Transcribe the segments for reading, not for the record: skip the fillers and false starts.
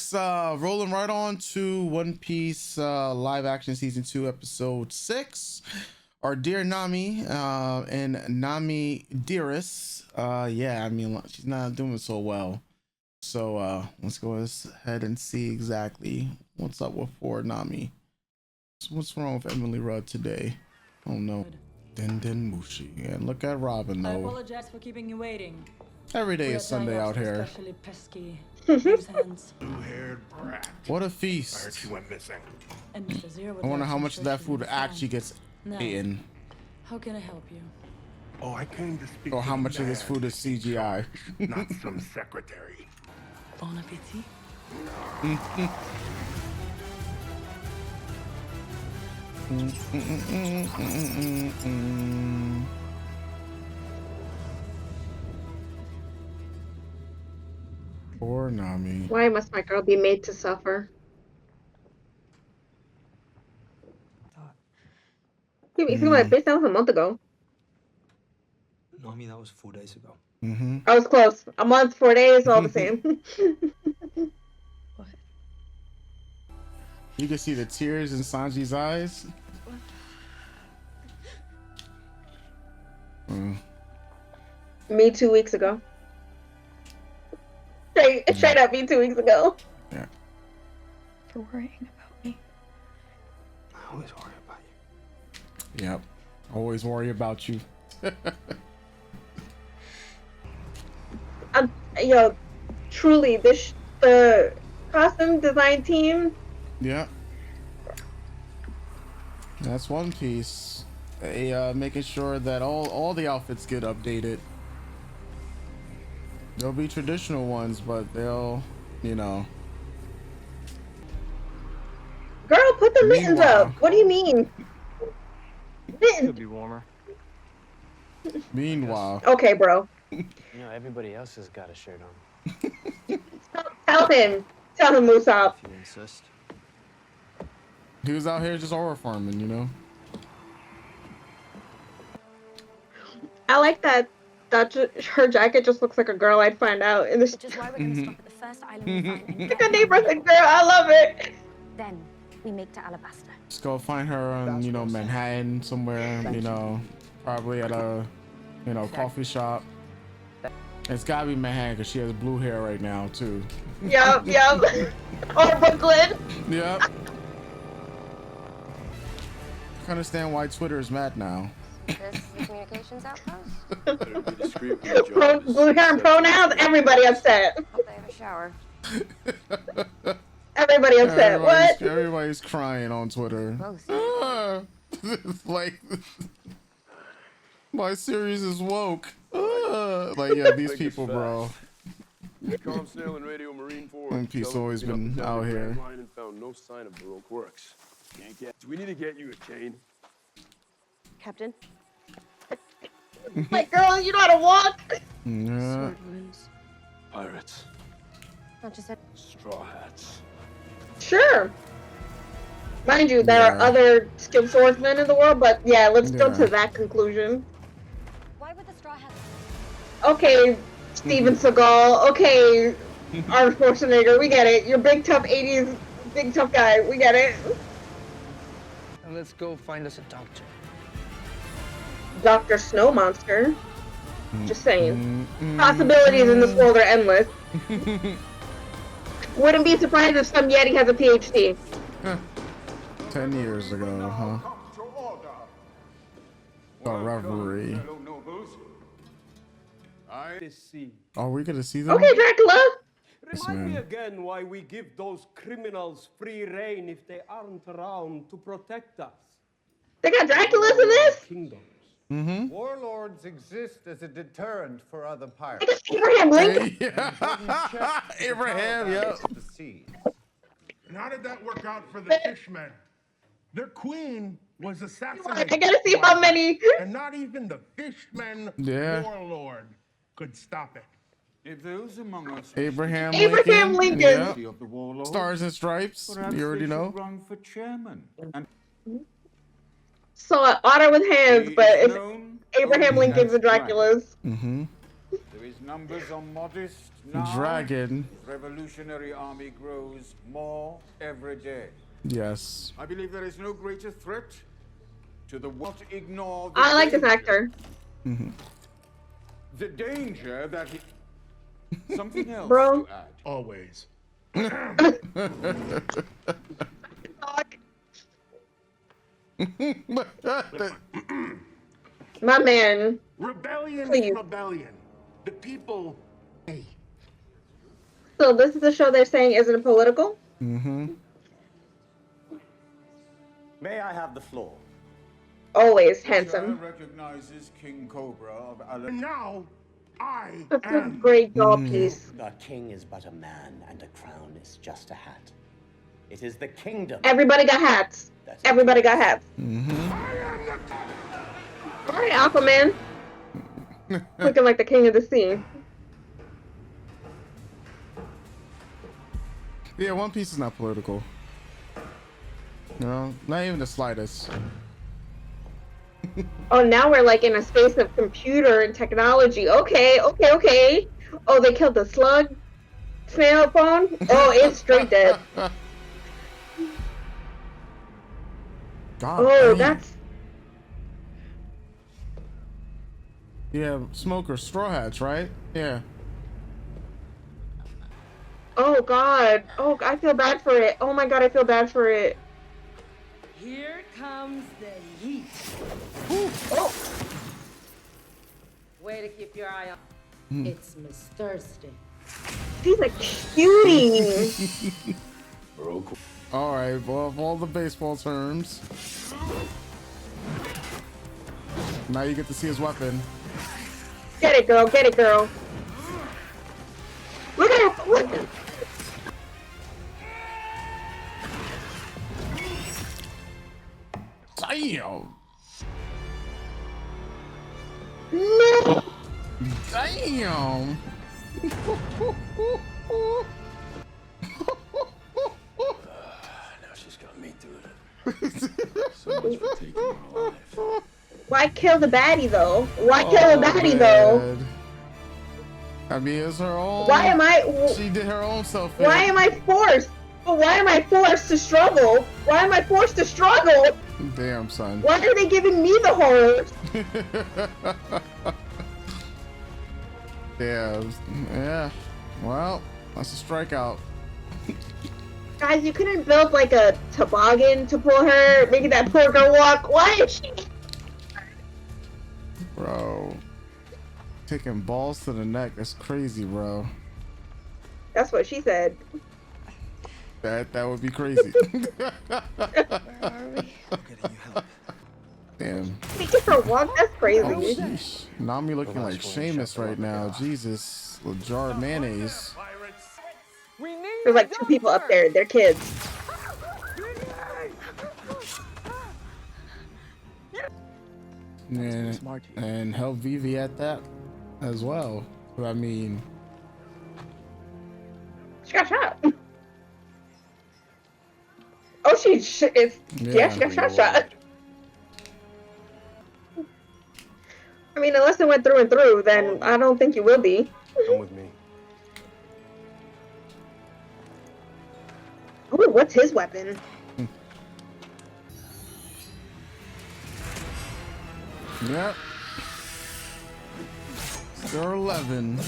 folks, rolling right on to One Piece live action season 2 episode 6. Our dear Nami and Nami Dearest, yeah, I mean, she's not doing so well, so let's go ahead and see exactly what's up with poor Nami. So what's wrong with Emily Rudd today? Oh no. Den Mushi. And look at Robin though. I apologize for keeping you waiting. Every day is Sunday out here. Especially pesky hands. Blue-haired brat. What a I heard feast. she went missing. And Mr. Zero would I wonder like how some much of that fish food in the actually sand. gets Now, eaten. how can I help you? Oh, I came to speak. Or to how the much of this man food is CGI. not some secretary. Bon appetit. Poor Nami. Why must my girl be made to suffer? You see my bitch? That was a month ago. No, I mean, that was 4 days ago. I was close. A month, 4 days, all the same. What? You can see the tears in Sanji's eyes. Me 2 weeks ago. Straight up, me 2 weeks ago. Yeah. For worrying about me. I always worry about you. Yep. Always worry about you. Yo, truly, the costume design team. Yeah. That's One Piece. Making sure that all the outfits get updated. There'll be traditional ones, but they'll, you know. Girl, put the mittens Meanwhile- up. What do you mean? Mittens. Could be warmer. Meanwhile. Okay, bro. You know, everybody else has got a shirt on. Tell him, Usopp. If you insist. He was out here just aura farming, you know. I like that. Her jacket just looks like a girl I'd find out in the. Which is why we're going to stop at the first island we find and Like a neighborhood girl. I love it. then we make to Alabasta. Just go find her on, you know, Manhattan somewhere, you know, probably at a, you know, coffee shop. It's gotta be Manhattan because she has blue hair right now too. Yup. Or Brooklyn. Yep. I understand why Twitter is mad now. This is the communications outpost. Better be discreet with your job. Blue hair and pronouns. Everybody upset. Hope they have a shower. Everybody upset. What? Everybody's crying on Twitter. Both. It's like my series is woke. Like, yeah, these people, bro. Calm sailing radio Marine Force. One Piece Tell them always we've been been up and down out the here. Grand Line and found no sign of Baroque works. Do we need to get you a chain? Captain? Like, girl, you know how to walk. Yeah. Sword wounds. Pirates. Not just that. Straw hats. Sure. Mind you, there are Yeah. other skilled swordsmen in the world, but yeah, let's jump Yeah. to that conclusion. Why would the straw hats? Okay, Steven Seagal. Okay, Arnold Schwarzenegger. We get it. You're big tough 80s, big tough guy. We get it. And let's go find us a doctor. Dr. Snow Monster. Just saying. Possibilities in this world are endless. Wouldn't be surprised if some Yeti has a PhD. 10 years ago, huh? The reverie. Are we gonna see them? Okay, Dracula. Remind me man. again why we give those criminals free reign if they aren't around to protect us. They got Draculas in this? Kingdoms. Warlords exist as a deterrent for other They pirates. got Abraham Lincoln. Yeah. Abraham, yeah. The sea. And how did that work out for the fishmen? Their queen was assassinated. I gotta see how many. And not even the fishmen Yeah. warlord could stop it. If those among us Abraham Abraham Lincoln. Lincoln. Yep. of the warlord, Stars and Stripes. You already know. run for chairman. And So an otter with hands, but it's known Abraham only Lincoln's as and Dracula's. Mm-hmm. There is Numbers are modest now. Dragon. Revolutionary army grows more every day. Yes. I believe there is no greater threat to the world. Ignore the I like this danger. actor. The danger that he... Something else Bro. to add. Always. My man. Rebellion Please. is rebellion. The people. Hey. So this is the show they're saying isn't political? Mm-hmm. May I have the floor? Always Russia handsome. recognizes King Cobra of And now, I That's a am. great jaw piece. The king is but a man, and a crown is just a hat. It is the kingdom. Everybody got hats. that Everybody got hats. Mm-hmm. Alright, Aquaman. Looking like the king of the sea. Yeah, One Piece is not political. No, not even the slightest. Oh, now we're like in a space of computer and technology. Okay. Oh, they killed the slug snail phone? Oh, it's straight dead. God, Oh, dang. that's... Yeah, Smoker, Straw Hats, right? Yeah. Oh, God. Oh, I feel bad for it. Oh, my God, I feel bad for it. Here comes the heat. Oh, Way to keep your eye on. It's Miss Thirsty. she's a cutie. All right. Well, of all the baseball terms, now you get to see his weapon. Get it, girl. Get it, girl. Look at her. Look. Damn. No. Damn. Now she's got me through it. So much for taking my life. Why kill the baddie, though? Why kill the baddie, though? man. I mean, it's her own. Why am I... She did her own self. Why am I forced? But why am I forced to struggle? Why am I forced to struggle? Damn, son. Why are they giving me the horrors? Yeah. Well, that's a strikeout. Guys, you couldn't build like a toboggan to pull her, making that poor girl walk. Why is she... Bro. Taking balls to the neck. That's crazy, bro. That's what she said. That would be crazy. Where are we? Damn. Making her walk? That's crazy. Oh, sheesh. Nami looking like Seamus right now. Jesus. A jar of mayonnaise. There's like two people up there. They're kids. And help Vivi at that as well. But I mean, She got shot. Oh, yeah, she got shot. I mean, unless it went through and through, then I don't think you will be. Come with me. Oh, what's his weapon? yep. Star 11.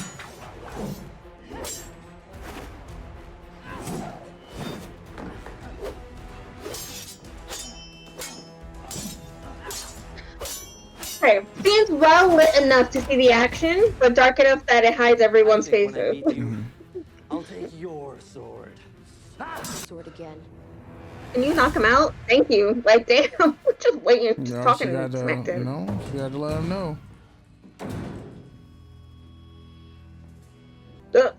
Okay, seems well lit enough to see the action, but dark enough that it hides everyone's faces. I'll take your sword. Sword again. Can you knock him out? Thank you. Like, damn, just waiting, just No, talking she to gotta, smacked him. no, she had to let him know. Ugh.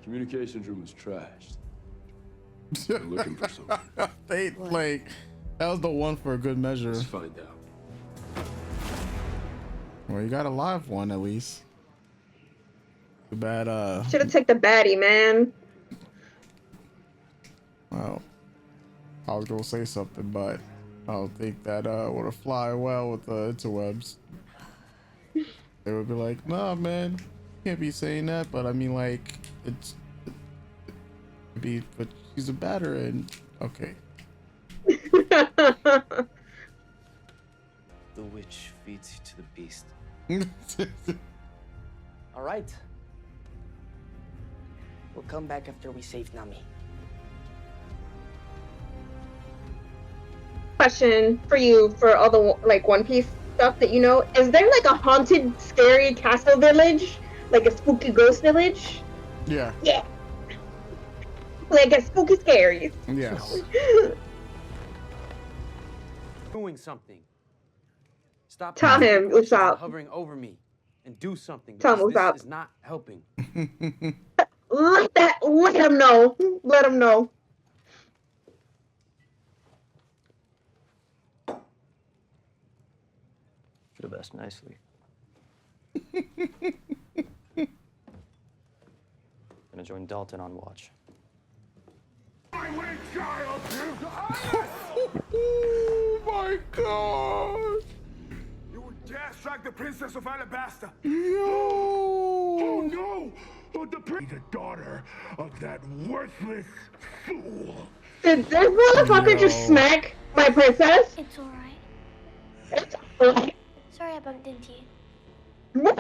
Communications room is trashed. They're looking for something. They like that was the one for a good measure. Let's find out. Well, you got a live one at least. Too bad. Should have took the baddie, man. Well, I was gonna say something, but I don't think that would have fly well with the interwebs. They would be like, nah, man, can't be saying that, but I mean, like, it's be, but she's a batter, and okay. The witch feeds you to the beast. All right. We'll come back after we save Nami. Question for you for all the like One Piece stuff that you know. Is there like a haunted, scary castle village, like a spooky ghost village? Yeah. Yeah. Like a spooky, scary. Yes. Doing something. Stop Tell asking him, questions and stop. hovering over me, and do something. Tell him, Because stop. this is not helping. Let him know. Let him know. Should have asked nicely. Gonna join Dalton on watch. My way, child! Oh my god! You would dare strike the princess of Alabasta! Yo! Oh no! Oh, the daughter of that worthless fool! Did this motherfucker just smack my princess? It's alright. It's alright. Sorry I bumped into you.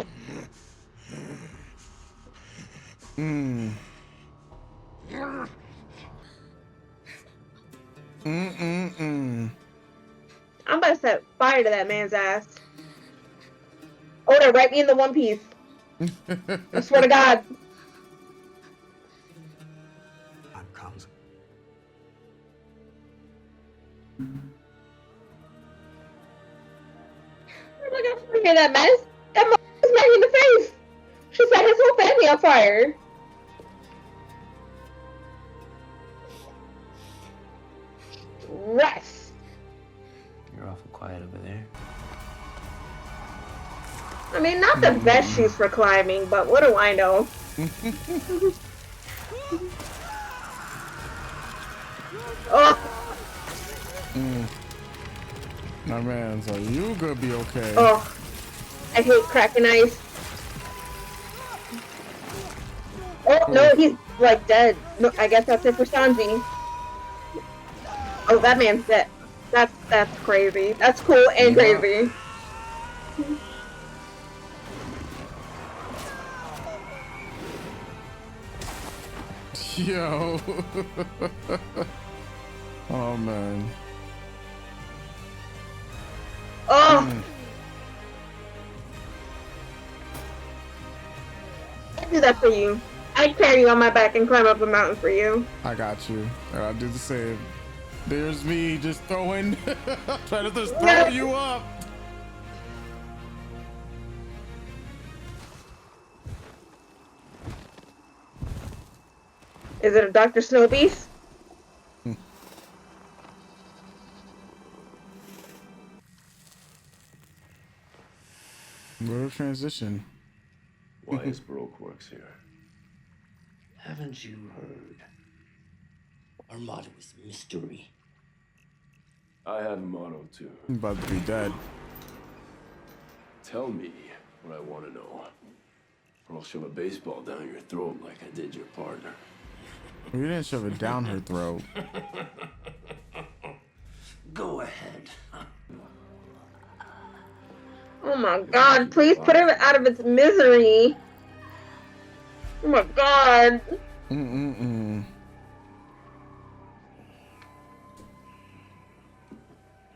Mm. Mm-mm-mm. I'm about to set fire to that man's ass. Oda, write me in the One Piece. I swear to God. Time comes. Oh my God, I hear that mess. That motherfucker's smacked me in the face. She set his whole family on fire. Rest. You're awful quiet over there. I mean, not the best shoes for climbing, but what do I know? Oh, My man, so you gonna be okay. oh, I hate cracking ice. Oh no, he's like dead. No, I guess that's it for Sanji. Oh, that man's dead. That's crazy. That's cool and Yeah. crazy. Yo. Oh man. Oh. I'd do that for you. I'd carry you on my back and climb up a mountain for you. I got you. And I'll do the same. There's me just throwing, trying to just throw you up. Is it a Dr. Snow Beast? What a transition. Why is Baroque works here? Haven't you heard? Our motto is mystery. I have a motto too. I'm about to be dead. Tell me what I want to know, or I'll shove a baseball down your throat like I did your partner. We didn't shove it down her throat. Go ahead. Oh my God, please put it out of its misery. Oh my God. Mm-mm-mm.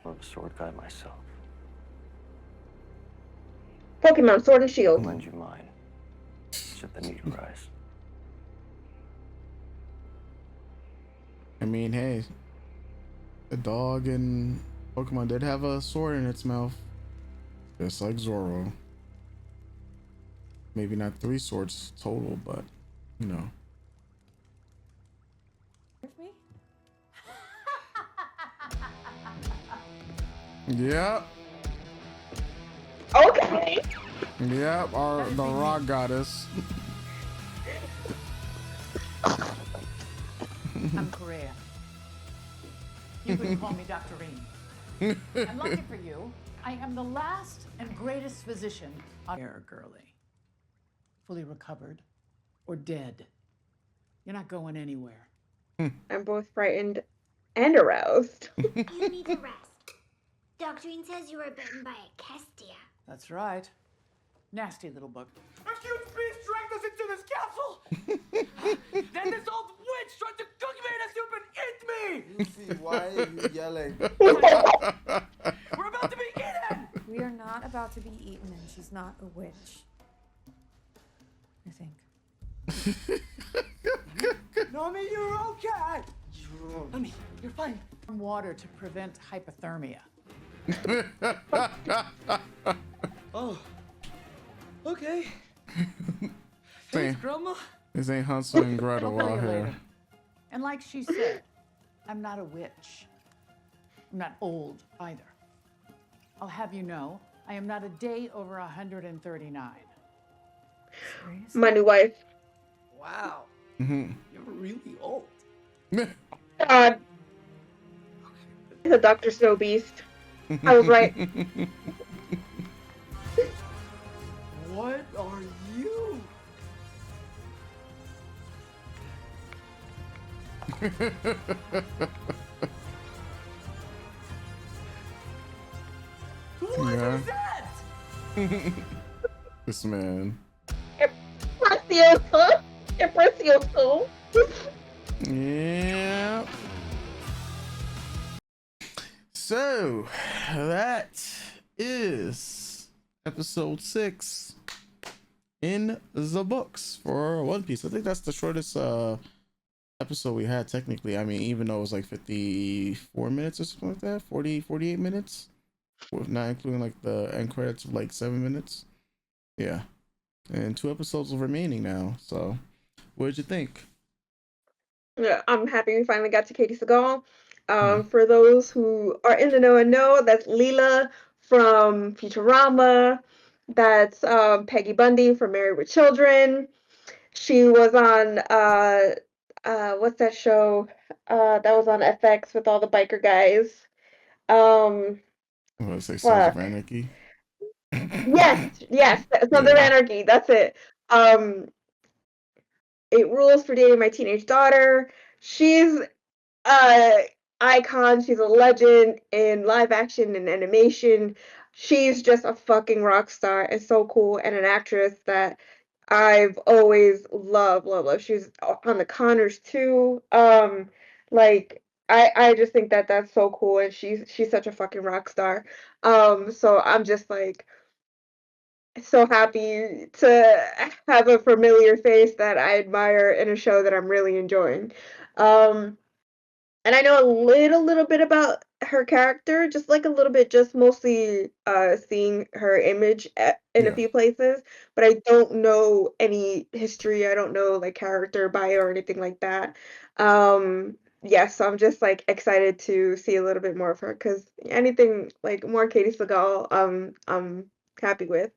I'm a sword guy myself. Pokemon Sword and I'll Shield. lend you mine. Should the need arise. I mean, hey, the dog and Pokemon did have a sword in its mouth, just like Zoro. Maybe not 3 swords total, but you know. Yep. Okay. Yep. The rock goddess. I'm Korea. You can call me Dr. Reem. And lucky for you, I am the last and greatest physician on Air Girly. fully recovered, or dead. You're not going anywhere. I'm both frightened and aroused. You need to rest. Doctrine says you were bitten by a Kestia. That's right. Nasty little bug. A huge beast dragged us into this castle! Then this old witch tried to cook me in a soup and eat me! Lucy, why are you yelling? We're about to be eaten! We are not about to be eaten, and she's not a witch. I think. Nami, you're okay! Nami, you're fine. Water to prevent hypothermia. Oh. Okay. Damn. Thanks, Grandma. This ain't Hansel and Gretel I'll tell out you here. later. And like she said, I'm not a witch. I'm not old either. I'll have you know, I am not a day over 139. My new wife. Wow. Mm-hmm. You're really old. God. The Dr. Snow Beast. I was right. What are you? Yeah. What's that? This man. Precioso. Precioso. Yeah. So that is episode 6 in the books for One Piece. I think that's the shortest episode we had technically. I mean, even though it was like 54 minutes or something like that, 48 minutes, with not including like the end credits of like 7 minutes. Yeah. And 2 episodes remaining now. So what did you think? Yeah, I'm happy we finally got to Katie Seagal. For those who are in the know and know, that's Leela from Futurama. That's Peggy Bundy from Married with Children. She was on what's that show? That was on FX with all the biker guys. I'm gonna say Sons of Fuck. Anarchy. Yes, Sons of Anarchy. That's it. It rules for dating my teenage daughter. She's icon. She's a legend in live action and animation. She's just a fucking rock star and so cool, and an actress that I've always loved. She's on the Connors too. Like I just think that that's so cool, and she's such a fucking rock star. So I'm just like so happy to have a familiar face that I admire in a show that I'm really enjoying. And I know a little bit about her character, just like a little bit, just mostly seeing her image in a Yeah. few places, but I don't know any history. I don't know like character bio or anything like that. Yeah, so I'm just like excited to see a little bit more of her because anything like more Katie Seagal, I'm happy with.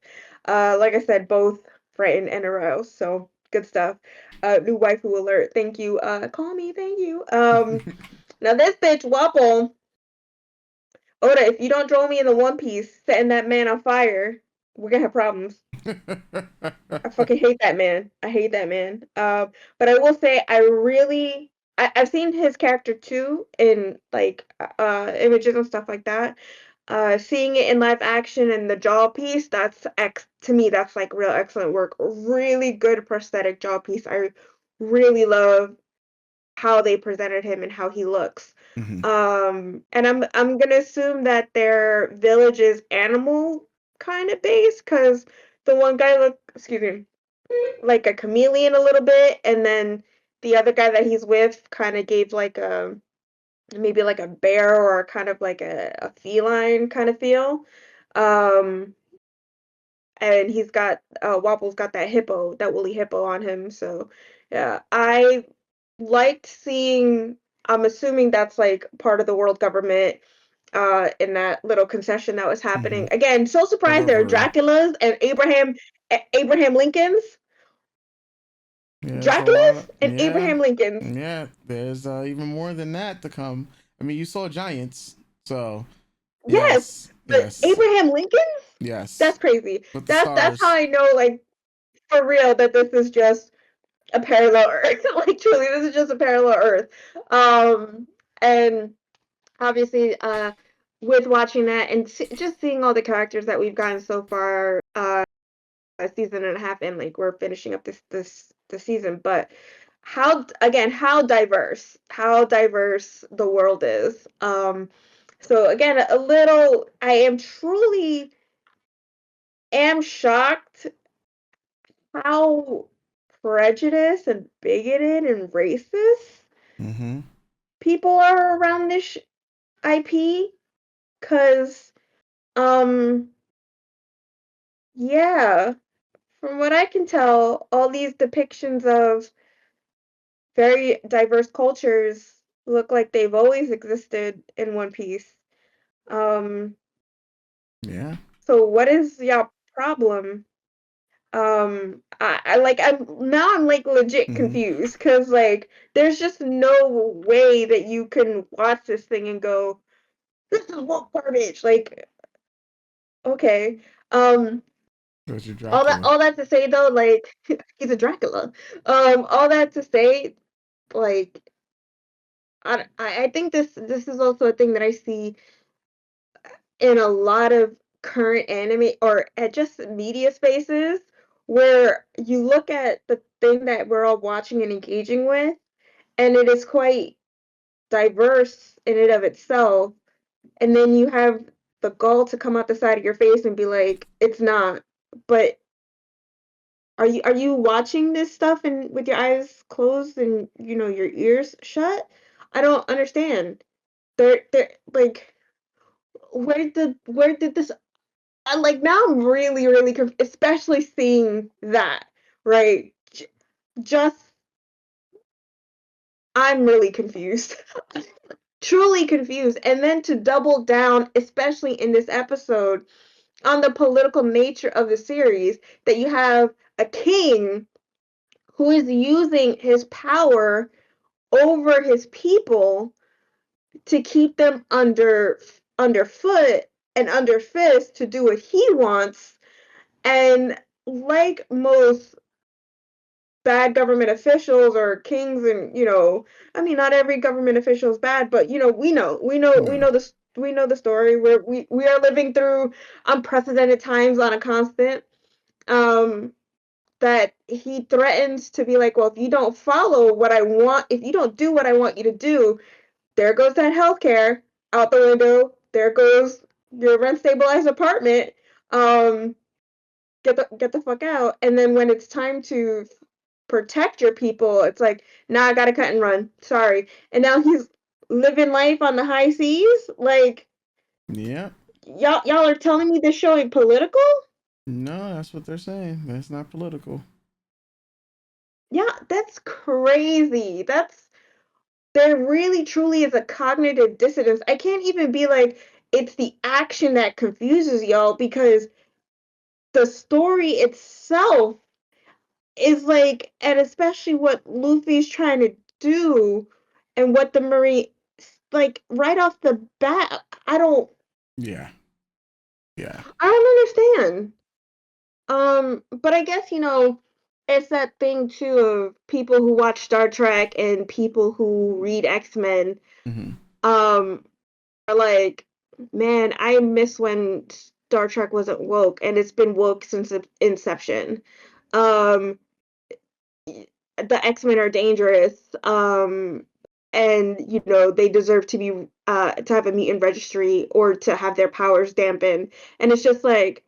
Like I said, both Frightened and Aroused, so good stuff. New waifu alert. Thank you. Call me. Thank you. Now this bitch Wapple, Oda, if you don't draw me in the One Piece, setting that man on fire, we're gonna have problems. I fucking hate that man. I hate that man. But I will say I've seen his character too in like images and stuff like that. Seeing it in live action and the jaw piece, to me that's like real excellent work. Really good prosthetic jaw piece. I really love how they presented him and how he looks. And I'm gonna assume that their village is animal kind of based because the one guy looked, excuse me, like a chameleon a little bit, and then the other guy that he's with kind of gave like a maybe like a bear or kind of like a feline kind of feel. And he's got Wobble's got that hippo, that woolly hippo on him. So yeah, I liked seeing. I'm assuming that's like part of the world government in that little concession that was happening. Again, so surprised there are Delivery. Draculas and Abraham Lincolns. Yeah, there's a lot Draculas of, and Abraham Lincolns. Yeah, there's even more than that to come. I mean, you saw giants, so Yes, but yes, Abraham Lincolns? yes. That's crazy. With the That's stars. how I know like for real that this is just a parallel Earth. Like truly, this is just a parallel Earth. And obviously, with watching that and just seeing all the characters that we've gotten so far, a season and a half in, like we're finishing up this season, but how diverse the world is. So again, a little, I am truly am shocked how prejudiced and bigoted and racist Mm-hmm. people are around this IP, because yeah, from what I can tell, all these depictions of very diverse cultures look like they've always existed in One Piece. Um, Yeah. so what is your problem? I like I'm like legit Mm-hmm. confused because like there's just no way that you can watch this thing and go, this is what garbage. Like, okay. Because you're Dracula. All that to say though, like he's a Dracula. All that to say, like I think this is also a thing that I see in a lot of current anime or at just media spaces where you look at the thing that we're all watching and engaging with, and it is quite diverse in and of itself, and then you have the gall to come out the side of your face and be like, it's not. But are you watching this stuff and with your eyes closed and your ears shut? I don't understand. They're like, where did this like now I'm really really especially seeing that, right? Just I'm really confused. Truly confused. And then to double down, especially in this episode, on the political nature of the series, that you have a king who is using his power over his people to keep them underfoot and under fist to do what he wants. And like most bad government officials or kings, and I mean, not every government official is bad, but Yeah. we know the story where we are living through unprecedented times on a constant. um that he threatens to be like, well, if you don't follow what I want, if you don't do what I want you to do, there goes that healthcare out the window, there goes your rent stabilized apartment. um get the fuck out. And then when it's time to protect your people, it's like, nah, I gotta cut and run. Sorry. And now he's living life on the high seas. Like, Yeah. y'all are telling me this show ain't political? No, that's what they're saying. That's not political. Yeah, that's crazy. There really truly is a cognitive dissonance. I can't even be like it's the action that confuses y'all, because the story itself is like, and especially what Luffy's trying to do and what the Marine, like right off the bat, Yeah. Yeah. I don't understand. But I guess, it's that thing too of people who watch Star Trek and people who read X-Men, Mm-hmm. um, are like, man, I miss when Star Trek wasn't woke, and it's been woke since inception. Um, the X-Men are dangerous, and they deserve to be to have a mutant registry or to have their powers dampened. And it's just like,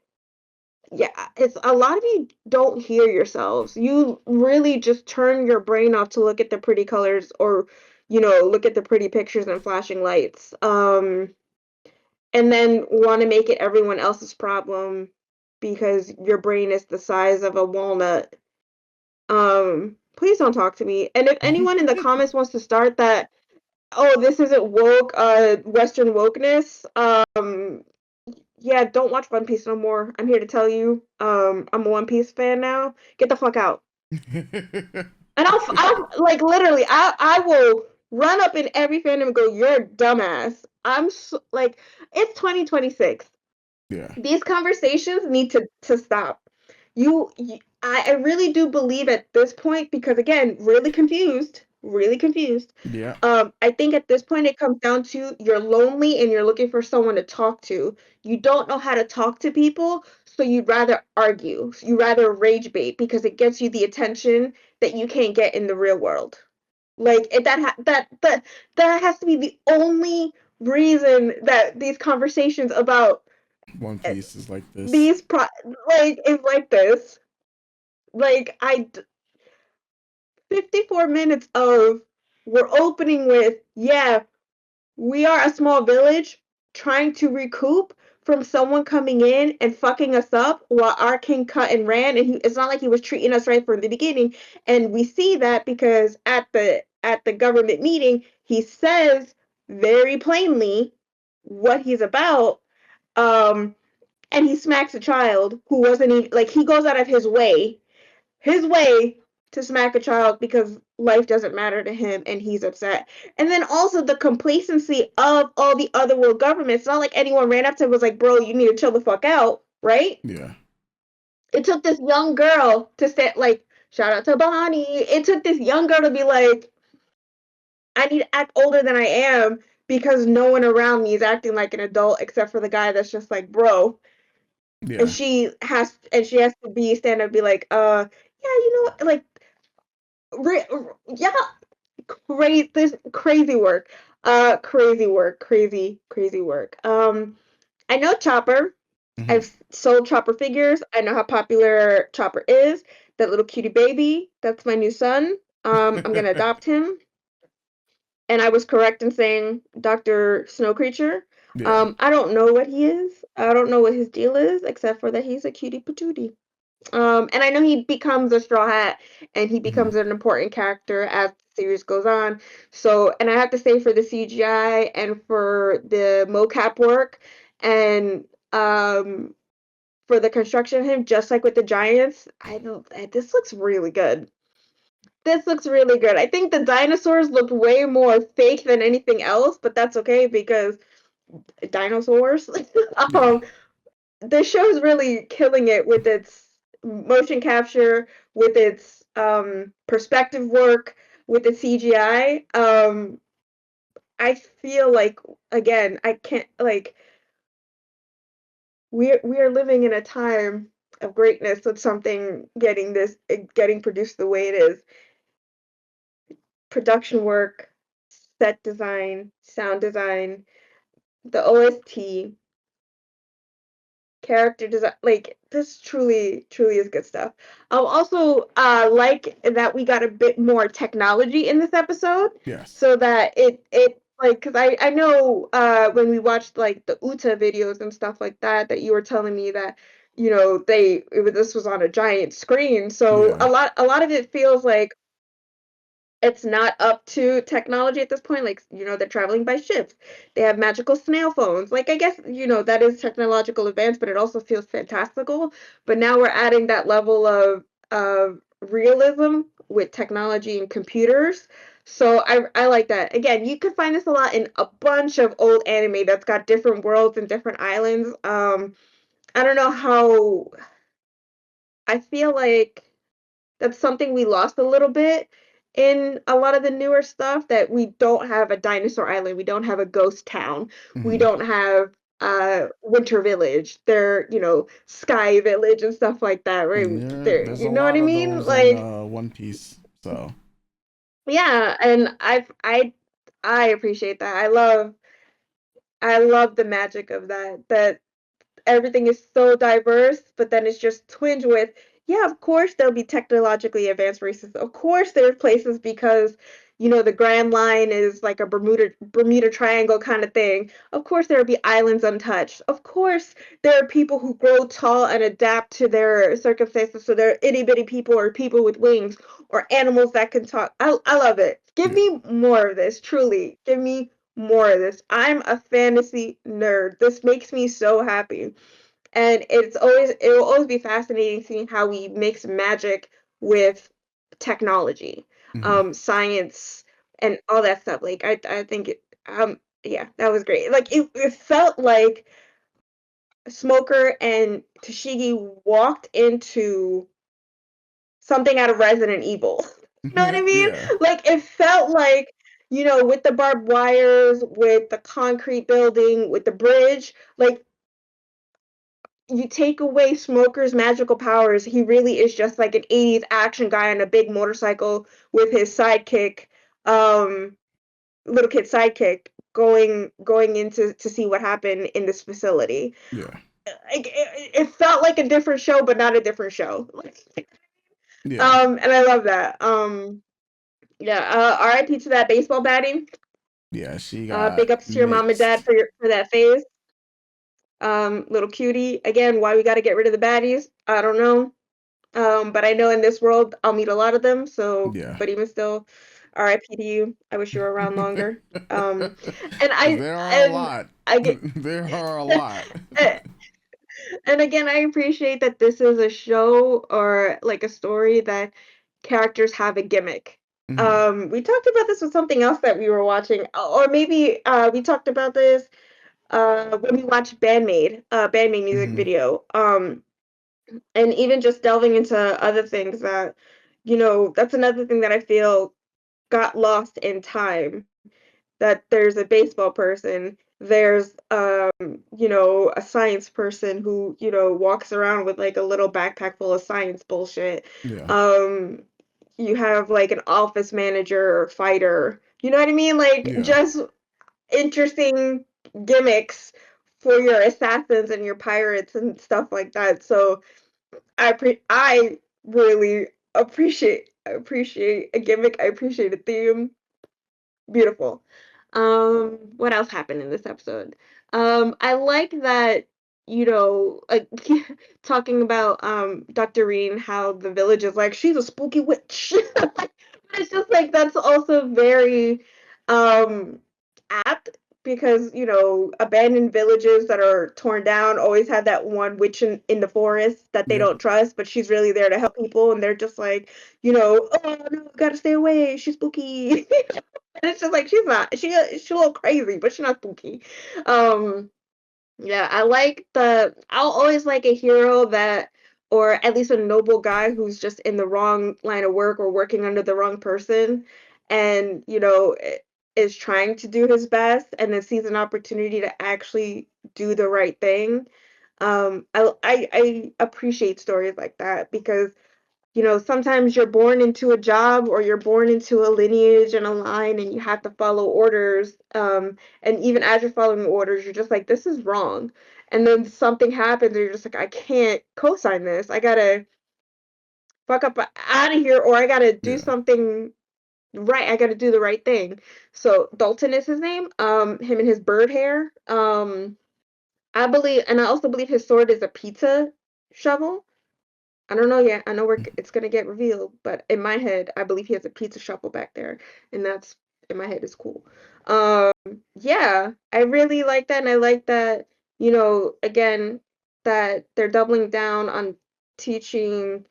yeah, it's a lot of you don't hear yourselves. You really just turn your brain off to look at the pretty colors, or look at the pretty pictures and flashing lights, and then want to make it everyone else's problem because your brain is the size of a walnut. Please don't talk to me. And if anyone in the comments wants to start that, oh, this isn't woke, Western wokeness, yeah, don't watch One Piece no more. I'm here to tell you, I'm a One Piece fan now. Get the fuck out. And I'll like literally, I will run up in every fandom and go, you're a dumbass. I'm so, like, it's 2026. Yeah. These conversations need to stop. You I really do believe at this point, because again, really confused, really confused. Yeah. I think at this point it comes down to you're lonely and you're looking for someone to talk to. You don't know how to talk to people, so you'd rather argue. You rather rage bait because it gets you the attention that you can't get in the real world. Like that has to be the only reason that these conversations about One eh, Piece is like this. these like is like this. Like 54 minutes of we're opening with, yeah, we are a small village trying to recoup from someone coming in and fucking us up while our king cut and ran, and it's not like he was treating us right from the beginning. And we see that because at the government meeting he says very plainly what he's about. um and he smacks a child who wasn't even like, he goes out of his way to smack a child because life doesn't matter to him and he's upset. And then also the complacency of all the other world governments. It's not like anyone ran up to him and was like, bro, you need to chill the fuck out, right? Yeah. It took this young girl to say, like, shout out to Bonnie. It took this young girl to be like, I need to act older than I am because no one around me is acting like an adult except for the guy that's just like, bro. And Yeah. she has to be stand up and be like, yeah, like, yeah, this crazy work. Crazy work, crazy work. I know Chopper. Hmm. I've sold Chopper figures. I know how popular Chopper is. That little cutie baby. That's my new son. I'm gonna adopt him. And I was correct in saying Dr. Snow Creature. Yeah. I don't know what he is. I don't know what his deal is, except for that he's a cutie patootie. And I know he becomes a Straw Hat and he Hmm. becomes an important character as the series goes on. So, and I have to say for the CGI and for the mocap work and for the construction of him, just like with the Giants, this looks really good. This looks really good. I think the dinosaurs look way more fake than anything else, but that's okay because dinosaurs. Yeah. um, the show's really killing it with its motion capture, with its perspective work, with the CGI. I feel like, again, I can't like, we are living in a time of greatness with something getting produced the way it is. Production work, set design, sound design, the OST, character design, like this truly is good stuff. Also like that we got a bit more technology in this episode, Yes. so that it like, because I know when we watched like the Uta videos and stuff like that you were telling me that this was on a giant screen, so Yeah. a lot of it feels like it's not up to technology at this point. Like, they're traveling by ships. They have magical snail phones. Like, I guess, that is technological advance, but it also feels fantastical. But now we're adding that level of realism with technology and computers. So I like that. Again, you could find this a lot in a bunch of old anime that's got different worlds and different islands. I don't know how, I feel like that's something we lost a little bit in a lot of the newer stuff, that we don't have a dinosaur island, we don't have a ghost town, we Hmm. don't have Winter Village, Sky Village and stuff like that, right? Yeah. There, There's you a know what lot I of mean? those in Like, One Piece. So. yeah, and I appreciate that. I love the magic of that everything is so diverse, but then it's just twinged with, yeah, of course there'll be technologically advanced races. Of course there are places because, the Grand Line is like a Bermuda Triangle kind of thing. Of course there'll be islands untouched. Of course there are people who grow tall and adapt to their circumstances. So they're itty bitty people or people with wings or animals that can talk. I love it. Give Yeah. me more of this, truly. Give me more of this. I'm a fantasy nerd. This makes me so happy. And it will always be fascinating seeing how we mix magic with technology, Hmm. science, and all that stuff. Like, I think yeah, that was great. Like, it felt like Smoker and Tashigi walked into something out of Resident Evil. You know what I mean? Yeah. Like it felt like, with the barbed wires, with the concrete building, with the bridge, like you take away Smoker's magical powers, he really is just like an 80s action guy on a big motorcycle with his sidekick, little kid sidekick, going into to see what happened in this facility. Yeah. Like it felt like a different show, but not a different show. Yeah. And I love that. Yeah. R.I.P. to that baseball batting. Yeah. She got Big ups to your mom and dad mixed. for that phase. Little cutie. Again, why we got to get rid of the baddies? I don't know. But I know in this world I'll meet a lot of them. So, Yeah. but even still, R.I.P. to you. I wish you were around longer. And Because there are a lot. I get There are a lot. and again, I appreciate that this is a show or like a story that characters have a gimmick. We talked about this with something else that we were watching, or maybe we talked about this when we watched Bandmade music video. And even just delving into other things that, that's another thing that I feel got lost in time. That there's a baseball person, there's a science person who, walks around with like a little backpack full of science bullshit. Yeah. You have like an office manager or fighter. You know what I mean? Like Yeah. just interesting gimmicks for your assassins and your pirates and stuff like that. So I really appreciate a gimmick. I appreciate a theme. Beautiful. What else happened in this episode? I like that, talking about Dr. Reen, how the village is like, she's a spooky witch. It's just like that's also very um apt because, abandoned villages that are torn down always have that one witch in the forest that they Yep. don't trust, but she's really there to help people, and they're just like, oh no, gotta stay away, she's spooky. And it's just like she's not. She's a little crazy, but she's not spooky. Um, yeah, I'll always like a hero that, or at least a noble guy who's just in the wrong line of work or working under the wrong person, and is trying to do his best, and then sees an opportunity to actually do the right thing. I appreciate stories like that because sometimes you're born into a job or you're born into a lineage and a line and you have to follow orders. And even as you're following orders, you're just like, this is wrong. And then something happens and you're just like, I can't co-sign this. I gotta fuck up out of here or I gotta do Yeah. something right. I gotta do the right thing. So Dalton is his name. Him and his bird hair. I believe, and I also believe his sword is a pizza shovel. I don't know yet. I know it's gonna get revealed, but in my head, I believe he has a pizza shuffle back there, and that's in my head is cool. Um, yeah, I really like that, and I like that, again, that they're doubling down on teaching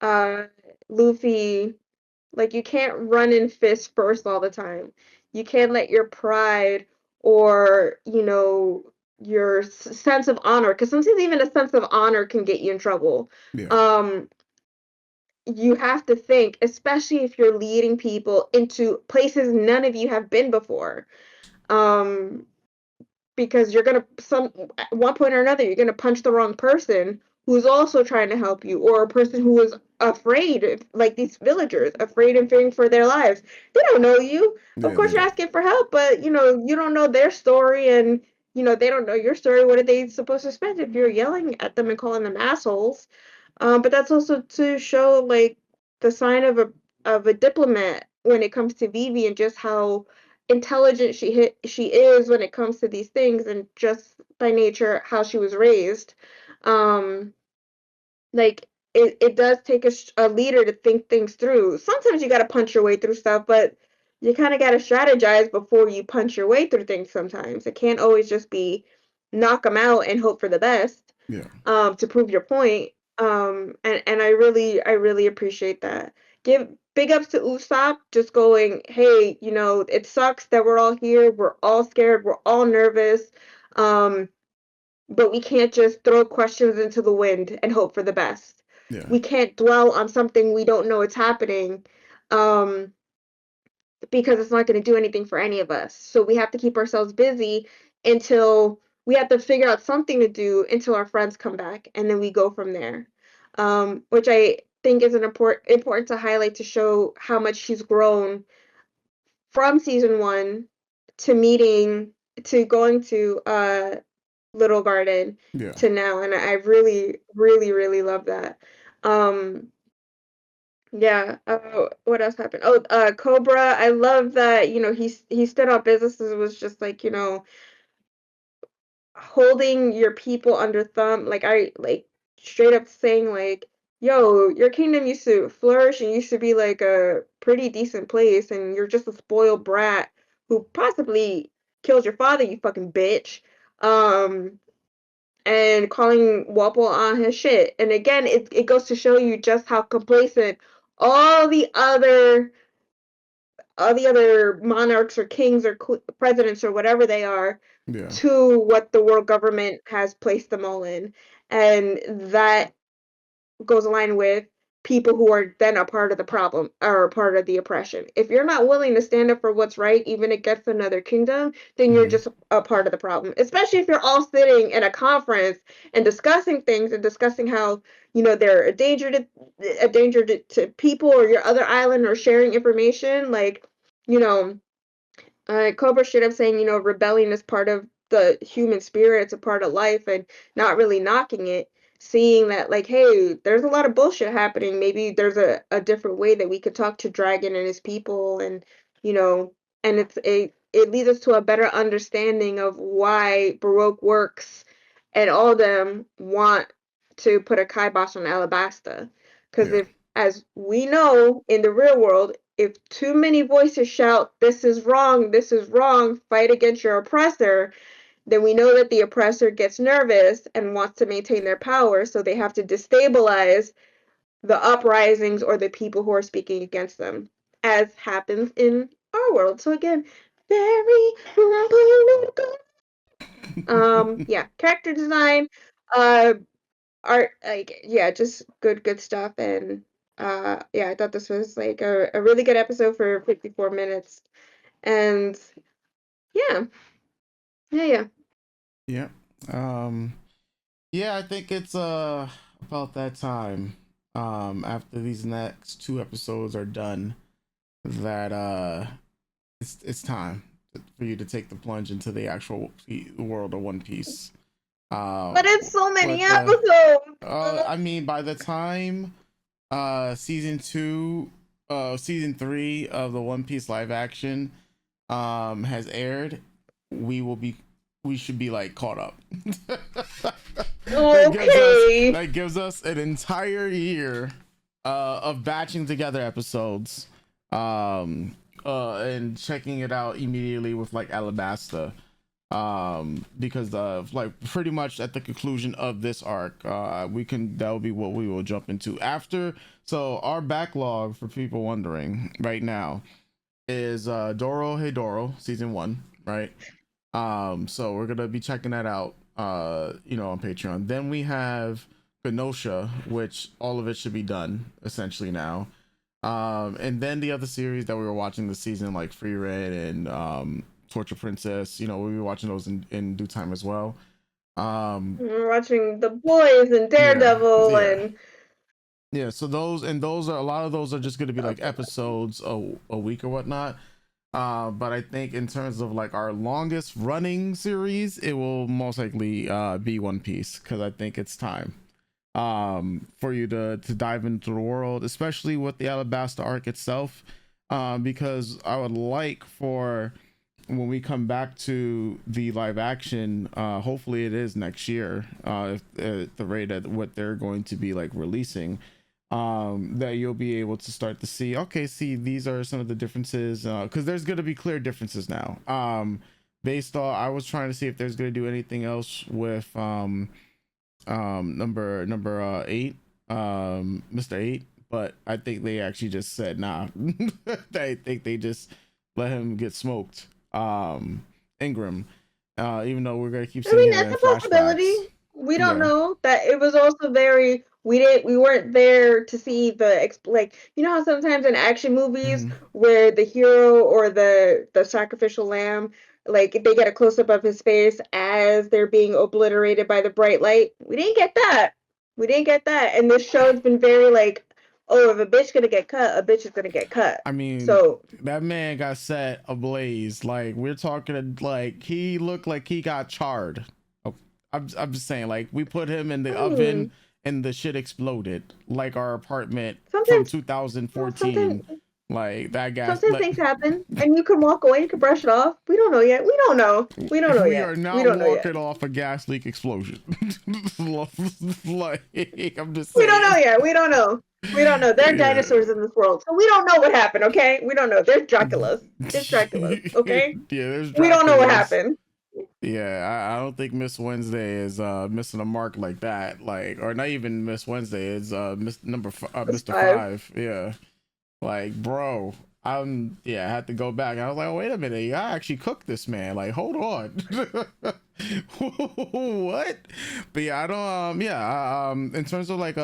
uh Luffy like you can't run in fist first all the time. You can't let your pride or, your sense of honor, because sometimes even a sense of honor can get you in trouble. Yeah. Um, you have to think, especially if you're leading people into places none of you have been before. Um, because you're gonna at one point or another you're gonna punch the wrong person who's also trying to help you, or a person who is afraid, like these villagers, afraid and fearing for their lives. They don't know you. Of Yeah. course, They you're don't. asking for help, but you don't know their story, and they don't know your story. What are they supposed to expect if you're yelling at them and calling them assholes? But that's also to show like the sign of a diplomat when it comes to Vivi and just how intelligent she is when it comes to these things and just by nature how she was raised. Um, like it does take a leader to think things through. Sometimes you got to punch your way through stuff, but you kind of got to strategize before you punch your way through things sometimes. It can't always just be knock them out and hope for the best Yeah. to prove your point. And I really appreciate that. Give big ups to Usopp just going, hey, it sucks that we're all here, we're all scared, we're all nervous. Um, but we can't just throw questions into the wind and hope for the best. Yeah. we can't dwell on something we don't know it's happening. Because it's not going to do anything for any of us. So we have to keep ourselves busy until we have to figure out something to do until our friends come back, and then we go from there. Which I think is an important to highlight to show how much she's grown from season 1 to meeting to going to Little Garden Yeah. to now, and I really, really, really love that. Um, yeah. What else happened? Oh, Cobra. I love that, he stood on businesses was just like, holding your people under thumb. Like I like straight up saying like, yo, your kingdom used to flourish and used to be like a pretty decent place, and you're just a spoiled brat who possibly killed your father, you fucking bitch. Um, and calling Wapple on his shit. And again, it goes to show you just how complacent all the other monarchs or kings or presidents or whatever they are Yeah. to what the world government has placed them all in. And that goes aligned with people who are then a part of the problem or a part of the oppression. If you're not willing to stand up for what's right, even against another kingdom, then you're just a part of the problem. Especially if you're all sitting in a conference and discussing things and discussing how, they're a danger to people or your other island, or sharing information. Like, you know, Cobra straight up saying, rebellion is part of the human spirit, it's a part of life, and not really knocking it, seeing that, like, hey, there's a lot of bullshit happening. Maybe there's a different way that we could talk to Dragon and his people, and, and it leads us to a better understanding of why Baroque works and all of them want to put a kibosh on Alabasta. Because Yeah. if, as we know in the real world, if too many voices shout, this is wrong, fight against your oppressor, then we know that the oppressor gets nervous and wants to maintain their power, so they have to destabilize the uprisings or the people who are speaking against them, as happens in our world. So again, very political. Yeah, character design, uh, art, like, yeah, just good stuff. And yeah, I thought this was like a really good episode for 54 minutes. And yeah, yeah. Yeah. Um, yeah, I think it's about that time. After these next 2 episodes are done, that it's time for you to take the plunge into the actual world of One Piece. But it's so many But episodes. I mean, by the time season 2, season 3 of the One Piece live action has aired, we should be like caught up. Okay. That gives us an entire year of batching together episodes and checking it out immediately with like Alabasta, because like pretty much at the conclusion of this arc, that'll be what we will jump into after. So our backlog, for people wondering right now, is Doro Hey Doro season 1, right? So we're gonna be checking that out on Patreon. Then we have Kenosha, which all of it should be done essentially now. And then the other series that we were watching this season, like Free Red and Torture Princess, we'll be watching those in due time as well. We're watching The Boys and Daredevil and yeah, so those are a lot of those are just going to be like episodes a week or whatnot. But I think in terms of like our longest running series, it will most likely be One Piece, because I think it's time for you to dive into the world, especially with the Alabasta arc itself, because I would like for when we come back to the live action, hopefully it is next year, if the rate at what they're going to be like releasing, that you'll be able to start to see, okay, see, these are some of the differences, because there's going to be clear differences now, based on, I was trying to see if there's going to do anything else with number 8, Mr. 8, but I think they actually just said nah. I think they just let him get smoked, Ingram, even though we're gonna keep seeing him that's in a possibility. flashbacks. We don't know. That it was also very We weren't there to see like, you know how sometimes in action movies where the hero or the sacrificial lamb, like they get a close up of his face as they're being obliterated by the bright light. We didn't get that. We didn't get that. And this show's been very like, oh, if a bitch gonna get cut, a bitch is gonna get cut. I mean, so that man got set ablaze. Like, we're talking, like, he looked like he got charred. Oh, I'm just saying, like, we put him in the oven and the shit exploded, like our apartment from 2014. Like, that guy. Sometimes things happen, and you can walk away. You can brush it off. We don't know yet. We don't know. We don't know we yet. are not we don't know yet. walking off a gas leak explosion. Like, I'm just saying. We don't know yet. We don't know. We don't know. There are dinosaurs in this world, so we don't know what happened. Okay, we don't know. There's Draculas. There's Draculas. Okay. Yeah, there's Draculas. We don't know what happened. Yeah, I don't think Miss Wednesday is missing a mark like that. Like, or not even Miss Wednesday, is Mr. Five. Yeah. Like, bro, I had to go back. I was like, oh, wait a minute, I actually cooked this man. Like, hold on. What? But yeah, I don't in terms of like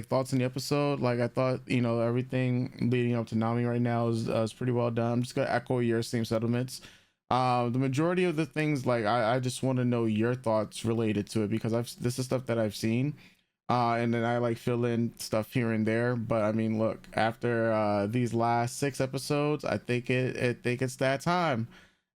thoughts in the episode, like I thought, everything leading up to Nami right now is pretty well done. I'm just gonna echo your same sentiments. The majority of the things, like I just want to know your thoughts related to it, because this is stuff that I've seen. And then I like fill in stuff here and there. But I mean, look, after these last 6 episodes, I think it's that time.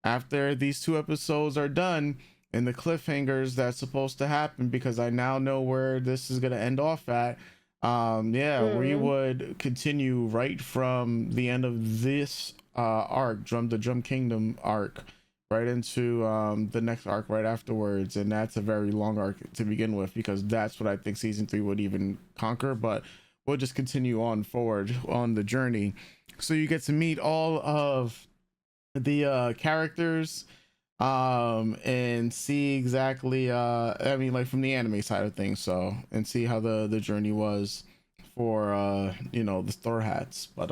After these 2 episodes are done and the cliffhangers that's supposed to happen, because I now know where this is gonna end off at. We would continue right from the end of this arc, the Drum Kingdom arc, right into the next arc right afterwards, and that's a very long arc to begin with, because that's what I think season 3 would even conquer. But we'll just continue on forward on the journey, so you get to meet all of the characters and see exactly I mean, like from the anime side of things, so, and see how the journey was for the Thor hats. But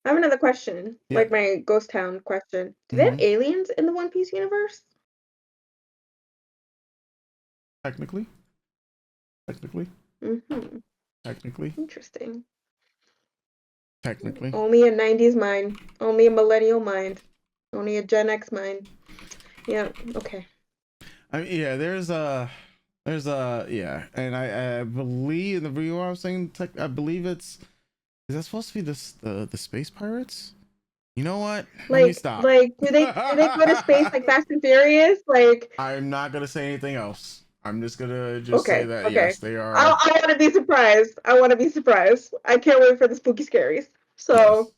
I have another question, like my Ghost Town question. Do they have aliens in the One Piece universe? Technically. Interesting. Technically. Only a 90s mind. Only a millennial mind. Only a Gen X mind. Yeah. Okay. I mean, yeah. There's and I believe the video I was saying. I believe is that supposed to be the space pirates? You know what? Let me stop. Like, do they go to space like Fast and Furious? Like, I'm not gonna say anything else. I'm just gonna say that yes, they are. I want to be surprised. I can't wait for the spooky scaries. So.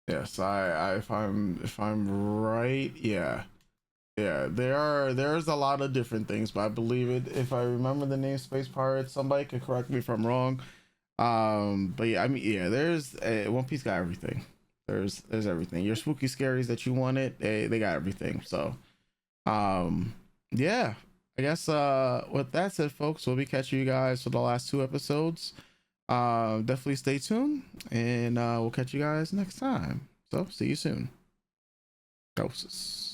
Yes, if I'm right, yeah. There's a lot of different things, but I believe it. If I remember the name Space Pirates, somebody could correct me if I'm wrong. But yeah, I mean, yeah, there's One Piece got everything. There's everything. Your spooky scaries that you wanted, they got everything. So, yeah. I guess with that said, folks, we'll be catching you guys for the last 2 episodes. Definitely stay tuned, and we'll catch you guys next time. So see you soon. Doses.